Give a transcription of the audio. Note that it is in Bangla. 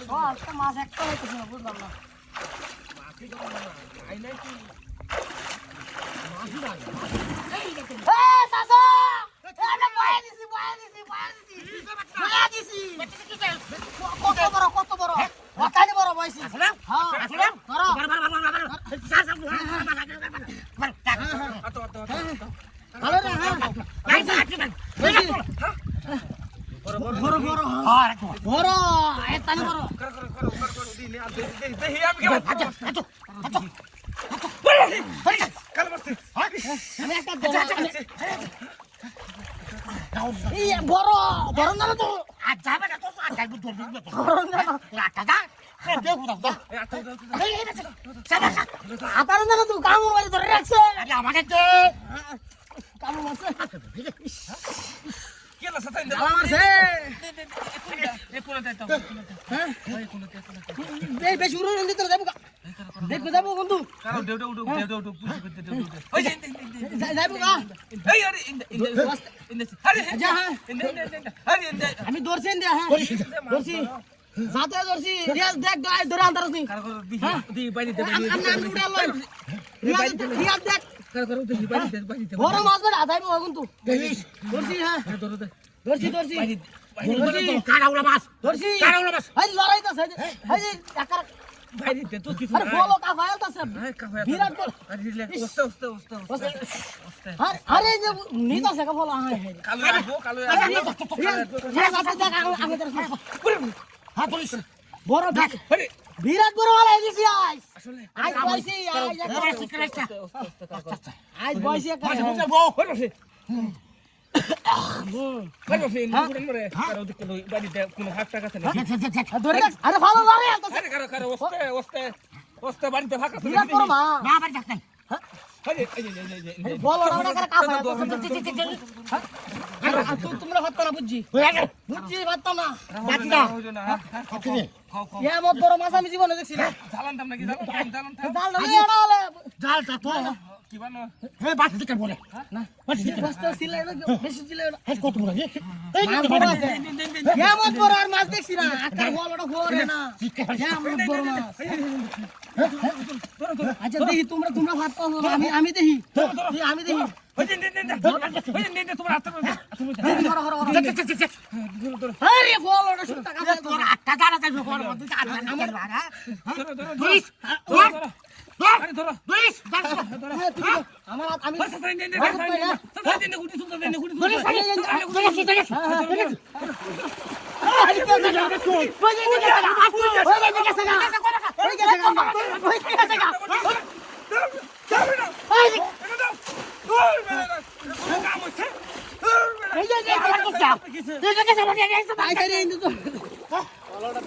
ও আজকে মাছ একটা হইতেছে না বুঝলাম না মাছই তো না আই নাই কি মাছই না এই চাচা এটা বয়া দিছি কত বড় ওটাই বড় বয়সী আসলে হ্যাঁ আসলে ধরো ভালো রে হ্যাঁ বড় বড় এতানি বড় আমি একটা এই বড় বড় না তো আজ যাবে না তো আজ যাইব বড় না আটা দেখো দাও আটার না তো কাম করে ধরে রাখছে আরে আমাকে কে কাম আছে কি হলো সাতাইন দে আমারছে এ কোন দে তো হ্যাঁ এই কোন দে এই বেশ উড়ো নিতে তো যাবো দেখো যাবো বন্ধু কারো দেউ পুষি করতে দেউ ওই যাবো কা এই আরে ইন্দে আরে যা হ্যাঁ আরে ইন্দে আমি দর্শি দে হ্যাঁ দর্শি সাথে দর্শি রিয়াজ দেখ ধরে আনতারস নি কারো দি বাইরে দে আমি উড়া লই রিয়াজ দেখ কারো দি বাইরে দে বড় মাছ বেড়া যাইবো কিন্তু দর্শি হ্যাঁ ধরো দে দর্শি বাইরে কারাউলা মাছ দর্শি মাছ এই লড়াই তো এই একার বাইরে দে তো কিছু আরে বলো কা ফাইল তো সব বিরাট বল ওস্তে আরে যে নিতা সে কা বলো হ্যাঁ কালো কালো হ্যাঁ পুলিশ বড় বিরাট বড় वाला এসেছি আজ বয়সী আজ বয়সী একটা বউ হইছে কারো ফিন পুরন মরে কারো দিকে বাড়ি দে কোনো হাত টাকা আছে না ধরে আরে ভালো ধরে আরে কারো ওস্তে বাড়িতে ফাঁকা আছে বিরাট বড় মা না বাড়ি যাচ্ছে এই বলো না করে কা ফাইল তোমরা ভাত না বুঝছি ভাত না বাকি না ইয়া মত বড় মাছ আমি জীবনে দেখছি না জালানতাম নাকি জালান জাল না এড়া হলে জালটা তো কি বানো হে বাকি থেকে বলে না বাকি থেকে বস্তা সিলাই না বেশি সিলাই না হে কত বড় এই বড় আছে ইয়া মত বড় আর মাছ দেখছি না আকার বলটা ঘোরে না ইয়া মত বড় মাছ আচ্ছা দেখি তোমরা ভাত পাও আমি দেখি আমি দেখি তোমার হাত আরে বলটা শুনতা কাছে তোর আটটা জানা যাবে বড় মধ্যে আমার পুলিশ আরে ধরো পুলিশ আমার আমি এই যে